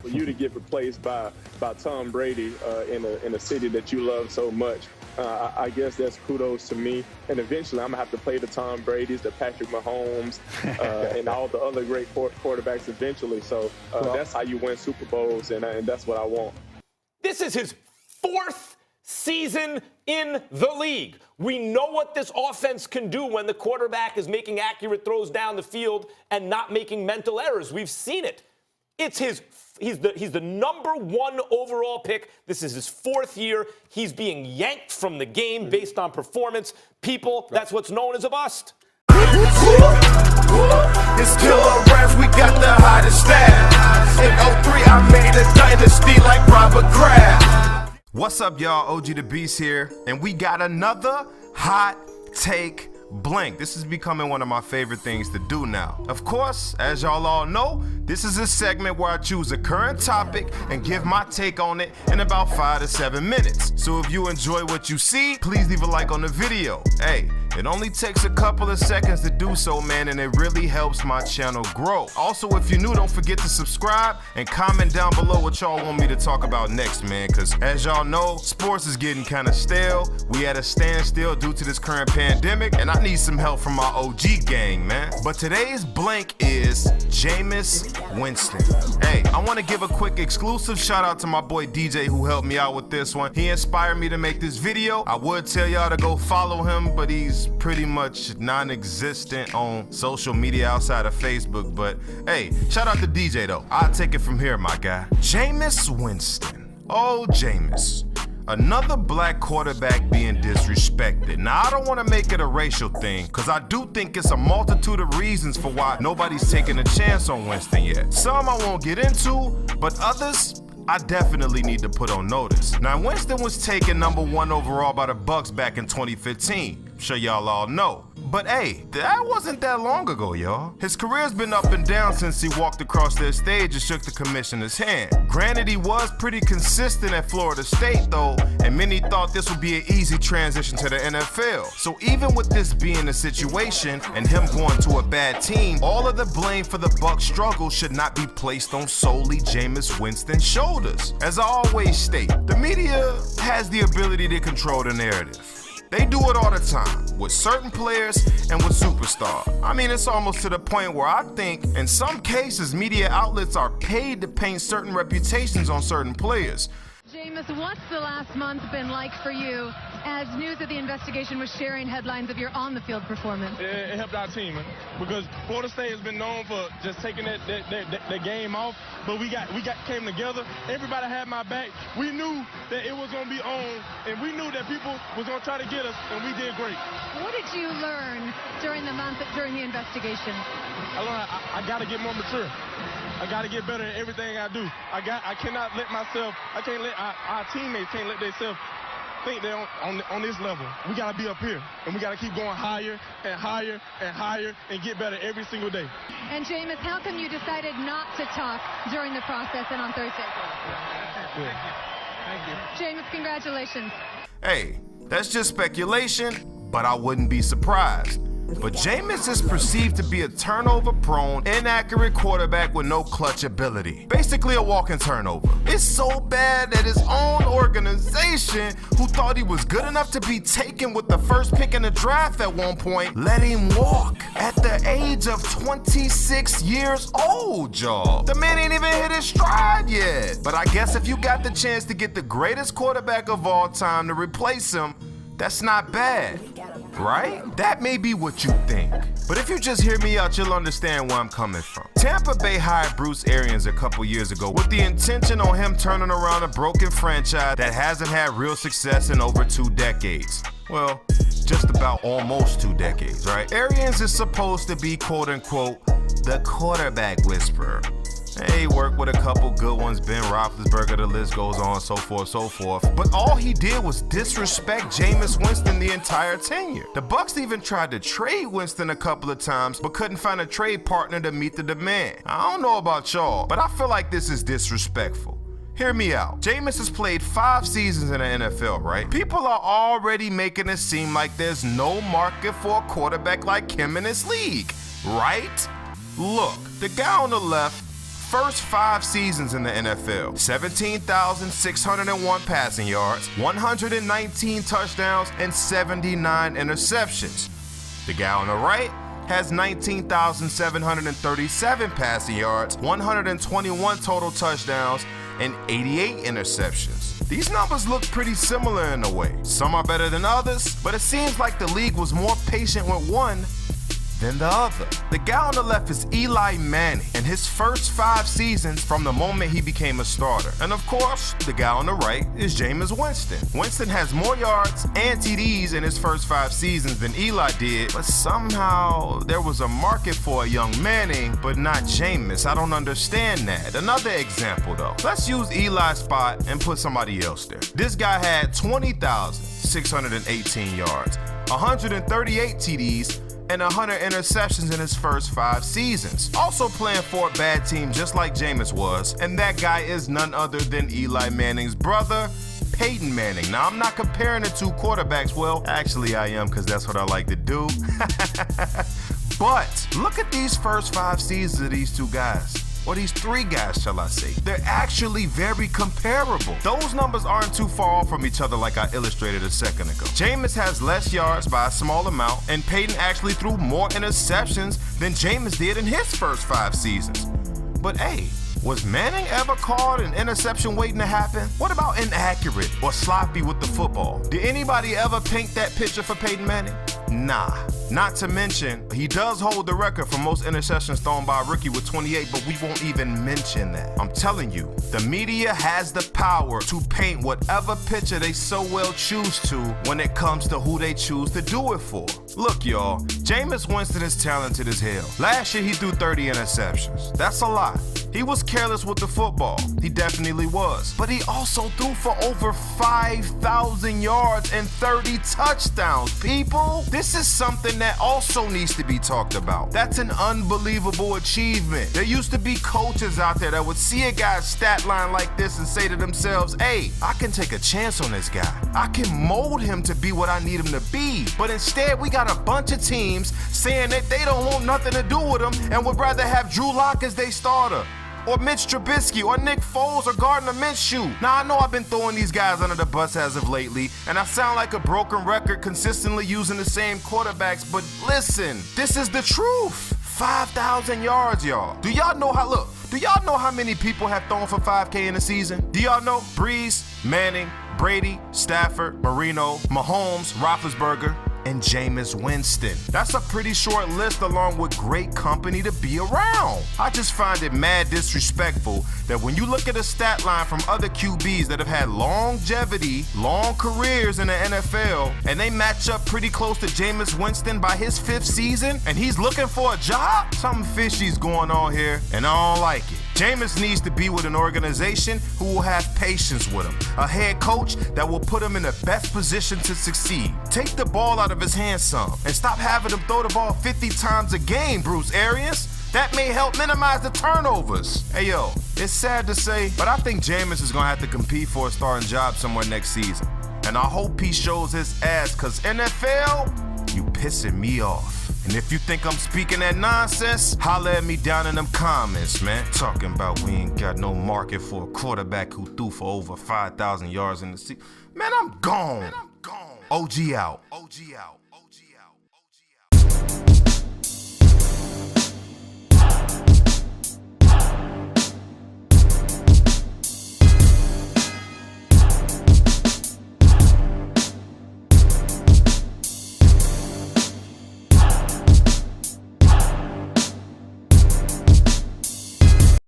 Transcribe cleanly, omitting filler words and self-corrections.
for you to get replaced by Tom Brady in a city that you love so much, I guess that's kudos to me. And eventually I'm going to have to play the Tom Bradys, the Patrick Mahomes, and all the other great quarterbacks eventually. So that's how you win Super Bowls, and that's what I want. This is his 4th season in the league. We know what this offense can do when the quarterback is making accurate throws down the field and not making mental errors. We've seen it. He's the number 1 overall pick. This is his 4th year. He's being yanked from the game based on performance. People, that's what's known as a bust. It's killer raps, we got the hottest staff. In 03, I made a dynasty like Robert Kraft. What's up, y'all? OG the Beast here, and we got another hot take blank. This is becoming one of my favorite things to do now. Of course, as y'all all know, this is a segment where I choose a current topic and give my take on it in about 5 to 7 minutes. So if you enjoy what you see, please leave a like on the video. Hey, it only takes a couple of seconds to do so, man, and it really helps my channel grow. Also, if you're new, don't forget to subscribe and comment down below what y'all want me to talk about next, man, because as y'all know, sports is getting kind of stale. We at a standstill due to this current pandemic, and I need some help from my OG gang, man. But today's blank is Jameis Winston. Hey, I want to give a quick exclusive shout out to my boy DJ who helped me out with this one. He inspired me to make this video. I would tell y'all to go follow him, but he's pretty much non-existent on social media outside of Facebook. But hey, shout out to DJ though. I'll take it from here, my guy. Jameis Winston. Oh, Jameis. Another black quarterback being disrespected. Now, I don't want to make it a racial thing, because I do think it's a multitude of reasons for why nobody's taking a chance on Winston yet. Some I won't get into, but others I definitely need to put on notice. Now, Winston was taken number 1 overall by the Bucs back in 2015. I'm sure y'all all know. But hey, that wasn't that long ago, y'all. His career's been up and down since he walked across their stage and shook the commissioner's hand. Granted, he was pretty consistent at Florida State though, and many thought this would be an easy transition to the NFL. So even with this being the situation and him going to a bad team, all of the blame for the Bucs' struggle should not be placed on solely Jameis Winston's shoulders. As I always state, the media has the ability to control the narrative. They do it all the time, with certain players and with superstars. I mean, it's almost to the point where I think, in some cases, media outlets are paid to paint certain reputations on certain players. Jameis, what's the last month been like for you as news of the investigation was sharing headlines of your on-the-field performance? It helped our team, because Florida State has been known for just taking the game off, but we came together. Everybody had my back. We knew that it was going to be on, and we knew that people was going to try to get us, and we did great. What did you learn during the month, during the investigation? I learned I got to get more mature. I got to get better at everything I do. I cannot let myself, I can't let our teammates can't let themselves think they're on this level. We got to be up here, and we got to keep going higher and higher and higher and get better every single day. And Jameis, how come you decided not to talk during the process and on Thursday? Thank you. Jameis, congratulations. Hey, that's just speculation, but I wouldn't be surprised. But Jameis is perceived to be a turnover-prone, inaccurate quarterback with no clutch ability. Basically a walking turnover. It's so bad that his own organization, who thought he was good enough to be taken with the first pick in the draft at one point, let him walk at the age of 26 years old, y'all. The man ain't even hit his stride yet. But I guess if you got the chance to get the greatest quarterback of all time to replace him, that's not bad, right? That may be what you think. But if you just hear me out, you'll understand where I'm coming from. Tampa Bay hired Bruce Arians a couple years ago with the intention on him turning around a broken franchise that hasn't had real success in over 2 decades. Well, just about almost 2 decades, right? Arians is supposed to be, quote unquote, the quarterback whisperer. He worked with a couple good ones, Ben Roethlisberger, the list goes on, so forth, so forth. But all he did was disrespect Jameis Winston the entire tenure. The Bucs even tried to trade Winston a couple of times, but couldn't find a trade partner to meet the demand. I don't know about y'all, but I feel like this is disrespectful. Hear me out. Jameis has played 5 seasons in the NFL, right? People are already making it seem like there's no market for a quarterback like him in this league, right? Look, the guy on the left, first 5 seasons in the NFL, 17,601 passing yards, 119 touchdowns, and 79 interceptions. The guy on the right has 19,737 passing yards, 121 total touchdowns, and 88 interceptions. These numbers look pretty similar in a way. Some are better than others, but it seems like the league was more patient with one than the other. The guy on the left is Eli Manning in his first 5 seasons from the moment he became a starter. And of course, the guy on the right is Jameis Winston. Winston has more yards and TDs in his first 5 seasons than Eli did, but somehow there was a market for a young Manning, but not Jameis. I don't understand that. Another example though. Let's use Eli's spot and put somebody else there. This guy had 20,618 yards, 138 TDs, and 100 interceptions in his first 5 seasons. Also playing for a bad team just like Jameis was, and that guy is none other than Eli Manning's brother, Peyton Manning. Now, I'm not comparing the 2 quarterbacks. Well, actually I am, because that's what I like to do. But look at these first 5 seasons of these 2 guys. Or these 3 guys, shall I say. They're actually very comparable. Those numbers aren't too far off from each other like I illustrated a second ago. Jameis has less yards by a small amount, and Peyton actually threw more interceptions than Jameis did in his first 5 seasons. But hey, was Manning ever caught an interception waiting to happen? What about inaccurate or sloppy with the football? Did anybody ever paint that picture for Peyton Manning? Nah. Not to mention, he does hold the record for most interceptions thrown by a rookie with 28, but we won't even mention that. I'm telling you, the media has the power to paint whatever picture they so well choose to when it comes to who they choose to do it for. Look, y'all, Jameis Winston is talented as hell. Last year, he threw 30 interceptions. That's a lot. He was careless with the football. He definitely was. But he also threw for over 5,000 yards and 30 touchdowns, people. This is something that also needs to be talked about. That's an unbelievable achievement. There used to be coaches out there that would see a guy's stat line like this and say to themselves, hey, I can take a chance on this guy. I can mold him to be what I need him to be. But instead, we got a bunch of teams saying that they don't want nothing to do with him and would rather have Drew Lock as their starter, or Mitch Trubisky, or Nick Foles, or Gardner Minshew. Now, I know I've been throwing these guys under the bus as of lately, and I sound like a broken record consistently using the same quarterbacks, but listen, this is the truth. 5,000 yards, y'all. Do y'all know how many people have thrown for 5K in a season? Do y'all know? Breeze, Manning, Brady, Stafford, Marino, Mahomes, Roethlisberger, and Jameis Winston. That's a pretty short list along with great company to be around. I just find it mad disrespectful that when you look at a stat line from other QBs that have had longevity, long careers in the NFL, and they match up pretty close to Jameis Winston by his 5th season, and he's looking for a job? Something fishy's going on here, and I don't like it. Jameis needs to be with an organization who will have patience with him, a head coach that will put him in the best position to succeed. Take the ball out of his hands some, and stop having him throw the ball 50 times a game, Bruce Arians. That may help minimize the turnovers. Hey yo, it's sad to say, but I think Jameis is gonna have to compete for a starting job somewhere next season. And I hope he shows his ass, cause NFL, you pissing me off. And if you think I'm speaking that nonsense, holla at me down in them comments, man. Talking about we ain't got no market for a quarterback who threw for over 5,000 yards in the season. Man, I'm gone. OG out.